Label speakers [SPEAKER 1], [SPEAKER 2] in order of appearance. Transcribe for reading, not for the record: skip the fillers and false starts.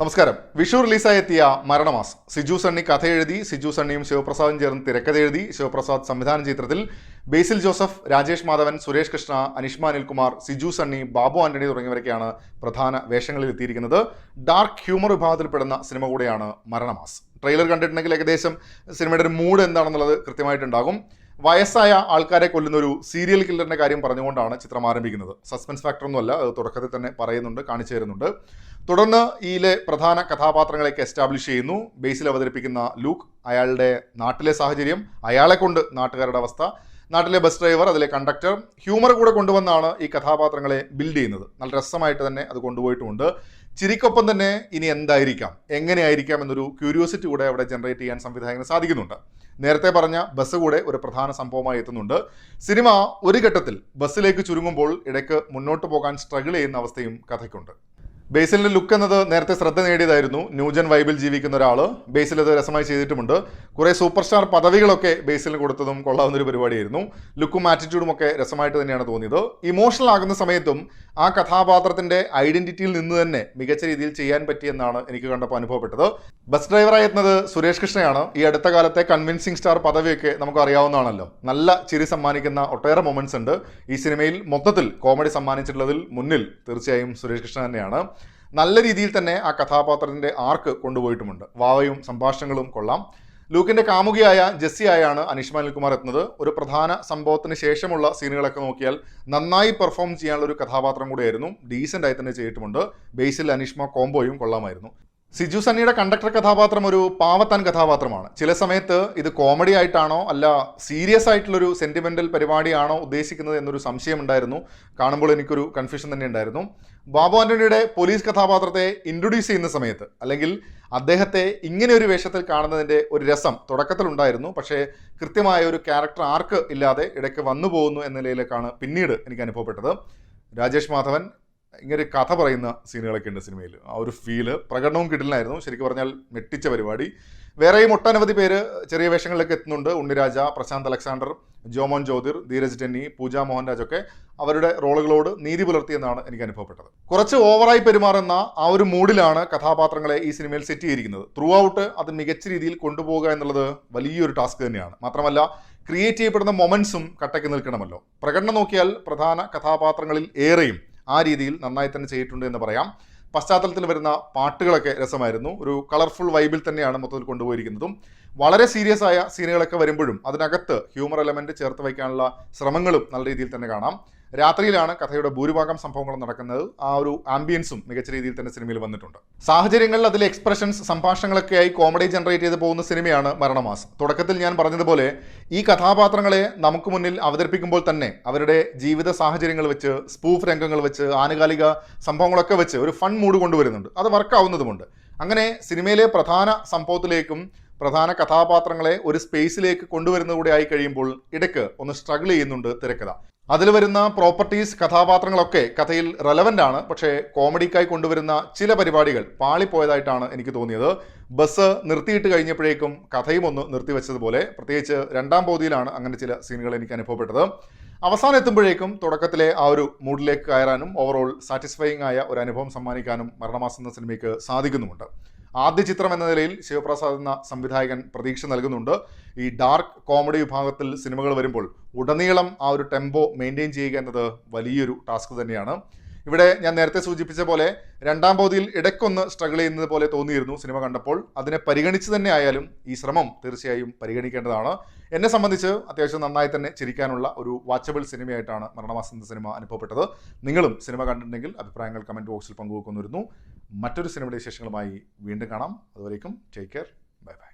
[SPEAKER 1] നമസ്കാരം. വിഷു റിലീസായി എത്തിയ മരണമാസ്. സിജു സണ്ണി കഥ എഴുതി, സിജു സണ്ണിയും ശിവപ്രസാദും ചേർന്ന് തിരക്കഥ എഴുതി, ശിവപ്രസാദ് സംവിധാനം ചിത്രത്തിൽ ബേസിൽ ജോസഫ്, രാജേഷ് മാധവൻ, സുരേഷ് കൃഷ്ണ, അനിഷ്മ അനിൽകുമാർ, സിജു സണ്ണി, ബാബു ആന്റണി തുടങ്ങിയവരൊക്കെയാണ് പ്രധാന വേഷങ്ങളിൽ എത്തിയിരിക്കുന്നത്. ഡാർക്ക് ഹ്യൂമർ വിഭാഗത്തിൽപ്പെടുന്ന സിനിമ കൂടെയാണ് മരണമാസ്. ട്രെയിലർ കണ്ടിട്ടുണ്ടെങ്കിൽ ഏകദേശം സിനിമയുടെ ഒരു മൂഡ് എന്താണെന്നുള്ളത് കൃത്യമായിട്ടുണ്ടാകും. വയസ്സായ ആൾക്കാരെ കൊല്ലുന്ന ഒരു സീരിയൽ കില്ലറിന്റെ കാര്യം പറഞ്ഞുകൊണ്ടാണ് ചിത്രം ആരംഭിക്കുന്നത്. സസ്പെൻസ് ഫാക്ടറൊന്നുമല്ല, അത് തുടക്കത്തിൽ തന്നെ പറയുന്നുണ്ട്, കാണിച്ചു തരുന്നുണ്ട്. തുടർന്ന് ഇതിലെ പ്രധാന കഥാപാത്രങ്ങളെയൊക്കെ എസ്റ്റാബ്ലിഷ് ചെയ്യുന്നു. ബേസിൽ അവതരിപ്പിക്കുന്ന ലൂക്ക്, അയാളുടെ നാട്ടിലെ സാഹചര്യം, അയാളെ കൊണ്ട് നാട്ടുകാരുടെ അവസ്ഥ, നാട്ടിലെ ബസ് ഡ്രൈവർ, അതിലെ കണ്ടക്ടർ, ഹ്യൂമർ കൂടെ കൊണ്ടുവന്നാണ് ഈ കഥാപാത്രങ്ങളെ ബിൽഡ് ചെയ്യുന്നത്. നല്ല രസമായിട്ട് തന്നെ അത് കൊണ്ടുപോയിട്ടുമുണ്ട്. ചിരിക്കൊപ്പം തന്നെ ഇനി എന്തായിരിക്കാം, എങ്ങനെയായിരിക്കാം എന്നൊരു ക്യൂരിയോസിറ്റി കൂടെ അവിടെ ജനറേറ്റ് ചെയ്യാൻ സംവിധായകന് സാധിക്കുന്നുണ്ട്. നേരത്തെ പറഞ്ഞ ബസ് കൂടെ ഒരു പ്രധാന സംഭവമായി എത്തുന്നുണ്ട്. സിനിമ ഒരു ഘട്ടത്തിൽ ബസ്സിലേക്ക് ചുരുങ്ങുമ്പോൾ ഇടയ്ക്ക് മുന്നോട്ട് പോകാൻ സ്ട്രഗിൾ ചെയ്യുന്ന അവസ്ഥയും കഥയ്ക്കുണ്ട്. ബേസിലിന്റെ ലുക്ക് എന്നത് നേരത്തെ ശ്രദ്ധ നേടിയതായിരുന്നു. ന്യൂജൻ വൈബിൽ ജീവിക്കുന്ന ഒരാൾ ബേസിൽ അത് രസമായി ചെയ്തിട്ടുമുണ്ട്. കുറേ സൂപ്പർ സ്റ്റാർ പദവികളൊക്കെ ബേസിലിന് കൊടുത്തതും കൊള്ളാവുന്നൊരു പരിപാടിയായിരുന്നു. ലുക്കും ആറ്റിറ്റ്യൂഡും ഒക്കെ രസമായിട്ട് തന്നെയാണ് തോന്നിയത്. ഇമോഷണൽ ആകുന്ന സമയത്തും ആ കഥാപാത്രത്തിന്റെ ഐഡന്റിറ്റിയിൽ നിന്ന് തന്നെ മികച്ച രീതിയിൽ ചെയ്യാൻ പറ്റിയെന്നാണ് എനിക്ക് കണ്ടപ്പോൾ അനുഭവപ്പെട്ടത്. ബസ് ഡ്രൈവറായി എത്തുന്നത് സുരേഷ് കൃഷ്ണയാണ്. ഈ അടുത്ത കാലത്തെ കൺവിൻസിംഗ് സ്റ്റാർ പദവിയൊക്കെ നമുക്ക് അറിയാവുന്നതാണല്ലോ. നല്ല ചിരി സമ്മാനിക്കുന്ന ഒട്ടേറെ മൊമെന്റ്സ് ഉണ്ട് ഈ സിനിമയിൽ. മൊത്തത്തിൽ കോമഡി സമ്മാനിച്ചിട്ടുള്ളതിൽ മുന്നിൽ തീർച്ചയായും സുരേഷ് കൃഷ്ണ തന്നെയാണ്. നല്ല രീതിയിൽ തന്നെ ആ കഥാപാത്രത്തിന്റെ ആർക്ക് കൊണ്ടുപോയിട്ടുമുണ്ട്. വാവയും സംഭാഷണങ്ങളും കൊള്ളാം. ലൂക്കിന്റെ കാമുകിയായ ജെസ്സി ആയാണ് അനിഷ്മ അനിൽകുമാർ എത്തുന്നത്. ഒരു പ്രധാന സംഭവത്തിന് ശേഷമുള്ള സീനുകളൊക്കെ നോക്കിയാൽ നന്നായി പെർഫോം ചെയ്യാനുള്ള ഒരു കഥാപാത്രം കൂടിയായിരുന്നു. ഡീസൻ്റ് ആയി തന്നെ ചെയ്തിട്ടുമുണ്ട്. ബേസിൽ അനിഷ്മ കോംബോയും കൊള്ളാമായിരുന്നു. സിജു സണ്ണിയുടെ കണ്ടക്ടർ കഥാപാത്രം ഒരു പാവത്താൻ കഥാപാത്രമാണ്. ചില സമയത്ത് ഇത് കോമഡി ആയിട്ടാണോ അല്ല സീരിയസ് ആയിട്ടുള്ളൊരു സെന്റിമെന്റൽ പരിപാടിയാണോ ഉദ്ദേശിക്കുന്നത് എന്നൊരു സംശയം ഉണ്ടായിരുന്നു. കാണുമ്പോൾ എനിക്കൊരു കൺഫ്യൂഷൻ തന്നെ ഉണ്ടായിരുന്നു. ബാബു ആന്റണിയുടെ പോലീസ് കഥാപാത്രത്തെ ഇൻട്രൊഡ്യൂസ് ചെയ്യുന്ന സമയത്ത്, അല്ലെങ്കിൽ അദ്ദേഹത്തെ ഇങ്ങനെ ഒരു വേഷത്തിൽ കാണുന്നതിൻ്റെ ഒരു രസം തുടക്കത്തിലുണ്ടായിരുന്നു. പക്ഷേ കൃത്യമായ ഒരു ക്യാരക്ടർ ആർക്ക് ഇല്ലാതെ ഇടയ്ക്ക് വന്നു പോകുന്നു എന്ന നിലയിലേക്കാണ് പിന്നീട് എനിക്ക് അനുഭവപ്പെട്ടത്. രാജേഷ് മാധവൻ ഇങ്ങനെ കഥ പറയുന്ന സീനുകളൊക്കെ ഉണ്ട് സിനിമയിൽ. ആ ഒരു ഫീല്, പ്രകടനവും കിടിലനായിരുന്നു. ശരിക്കും പറഞ്ഞാൽ മെട്ടിച്ച പരിപാടി. വേറെയും ഒട്ടനവധി പേര് ചെറിയ വേഷങ്ങളിലേക്ക് എത്തുന്നുണ്ട്. ഉണ്ണിരാജ, പ്രശാന്ത് അലക്സാണ്ടർ, ജോമോൻ ജ്യോതിർ, ധീരജ് ടെന്നി, പൂജ മോഹൻരാജ് ഒക്കെ അവരുടെ റോളുകളോട് നീതി പുലർത്തിയെന്നാണ് എനിക്ക് അനുഭവപ്പെട്ടത്. കുറച്ച് ഓവറായി പെരുമാറുന്ന ആ ഒരു മൂഡിലാണ് കഥാപാത്രങ്ങളെ ഈ സിനിമയിൽ സെറ്റ് ചെയ്തിരിക്കുന്നത്. ത്രൂ ഔട്ട് അത് മികച്ച രീതിയിൽ കൊണ്ടുപോകുക എന്നുള്ളത് വലിയൊരു ടാസ്ക് തന്നെയാണ്. മാത്രമല്ല ക്രിയേറ്റ് ചെയ്യപ്പെടുന്ന മൊമെന്റ്സും കട്ടയ്ക്ക് നിൽക്കണമല്ലോ. പ്രകടനം നോക്കിയാൽ പ്രധാന കഥാപാത്രങ്ങളിൽ ഏറെയും ആ രീതിയിൽ നന്നായി തന്നെ ചെയ്തിട്ടുണ്ട് എന്ന് പറയാം. പശ്ചാത്തലത്തിൽ വരുന്ന പാട്ടുകളൊക്കെ രസമായിരുന്നു. ഒരു കളർഫുൾ വൈബിൽ തന്നെയാണ് മൊത്തത്തിൽ കൊണ്ടുപോയിരിക്കുന്നതും. വളരെ സീരിയസ് ആയ സീനുകളൊക്കെ വരുമ്പോഴും അതിനകത്ത് ഹ്യൂമർ എലമെന്റ് ചേർത്ത് വയ്ക്കാനുള്ള ശ്രമങ്ങളും നല്ല രീതിയിൽ തന്നെ കാണാം. രാത്രിയിലാണ് കഥയുടെ ഭൂരിഭാഗം സംഭവങ്ങളും നടക്കുന്നത്. ആ ഒരു ആംബിയൻസും മികച്ച രീതിയിൽ തന്നെ സിനിമയിൽ വന്നിട്ടുണ്ട്. സാഹചര്യങ്ങളിൽ അതിലെ എക്സ്പ്രഷൻസ്, സംഭാഷണങ്ങളൊക്കെയായി കോമഡി ജനറേറ്റ് ചെയ്ത് പോകുന്ന സിനിമയാണ് മരണമാസ്. തുടക്കത്തിൽ ഞാൻ പറഞ്ഞതുപോലെ ഈ കഥാപാത്രങ്ങളെ നമുക്ക് മുന്നിൽ അവതരിപ്പിക്കുമ്പോൾ തന്നെ അവരുടെ ജീവിത സാഹചര്യങ്ങൾ വെച്ച്, സ്പൂഫ് രംഗങ്ങൾ വെച്ച്, ആനുകാലിക സംഭവങ്ങളൊക്കെ വെച്ച് ഒരു ഫൺ മൂഡ് കൊണ്ടുവരുന്നുണ്ട്. അത് വർക്കാവുന്നതുമുണ്ട്. അങ്ങനെ സിനിമയിലെ പ്രധാന സംഭവത്തിലേക്കും പ്രധാന കഥാപാത്രങ്ങളെ ഒരു സ്പേസിലേക്ക് കൊണ്ടുവരുന്നത് കൂടെ ആയി കഴിയുമ്പോൾ ഇടയ്ക്ക് ഒന്ന് സ്ട്രഗിൾ ചെയ്യുന്നുണ്ട് തിരക്കഥ. അതിൽ വരുന്ന പ്രോപ്പർട്ടീസ്, കഥാപാത്രങ്ങളൊക്കെ കഥയിൽ റെലവൻ്റ് ആണ്. പക്ഷേ കോമഡിക്കായി കൊണ്ടുവരുന്ന ചില പരിപാടികൾ പാളിപ്പോയതായിട്ടാണ് എനിക്ക് തോന്നിയത്. ബസ് നിർത്തിയിട്ട് കഴിഞ്ഞപ്പോഴേക്കും കഥയും ഒന്ന് നിർത്തിവെച്ചതുപോലെ, പ്രത്യേകിച്ച് രണ്ടാം പകുതിയിലാണ് അങ്ങനെ ചില സീനുകൾ എനിക്ക് അനുഭവപ്പെട്ടത്. അവസാനം എത്തുമ്പോഴേക്കും തുടക്കത്തിലെ ആ ഒരു മൂഡിലേക്ക് കയറാനും ഓവറോൾ സാറ്റിസ്ഫൈയിങ് ആയ ഒരു അനുഭവം സമ്മാനിക്കാനും മരണമാസം എന്ന സിനിമയ്ക്ക് സാധിക്കുന്നുമുണ്ട്. ആദ്യ ചിത്രം എന്ന നിലയിൽ ശിവപ്രസാദ് എന്ന സംവിധായകൻ പ്രതീക്ഷ നൽകുന്നുണ്ട്. ഈ ഡാർക്ക് കോമഡി വിഭാഗത്തിൽ സിനിമകൾ വരുമ്പോൾ ഉടനീളം ആ ഒരു ടെമ്പോ മെയിൻറ്റെയിൻ ചെയ്യുക എന്നത് വലിയൊരു ടാസ്ക് തന്നെയാണ്. ഇവിടെ ഞാൻ നേരത്തെ സൂചിപ്പിച്ച പോലെ രണ്ടാം പകുതിയിൽ ഇടയ്ക്കൊന്ന് സ്ട്രഗിൾ ചെയ്യുന്നത് പോലെ തോന്നിയിരുന്നു സിനിമ കണ്ടപ്പോൾ. അതിനെ പരിഗണിച്ച് തന്നെ ആയാലും ഈ ശ്രമം തീർച്ചയായും പരിഗണിക്കേണ്ടതാണ്. എന്നെ സംബന്ധിച്ച് അത്യാവശ്യം നന്നായി തന്നെ ചിരിക്കാനുള്ള ഒരു വാച്ചബിൾ സിനിമയായിട്ടാണ് മരണമാസം എന്ന സിനിമ അനുഭവപ്പെട്ടത്. നിങ്ങളും സിനിമ കണ്ടിട്ടുണ്ടെങ്കിൽ അഭിപ്രായങ്ങൾ കമൻറ്റ് ബോക്സിൽ പങ്കുവെക്കുന്നിരുന്നു. മറ്റൊരു സിനിമയുടെ വിശേഷങ്ങളുമായി വീണ്ടും കാണാം. അതുവരേക്കും ടേക്ക് കെയർ, ബൈ ബൈ.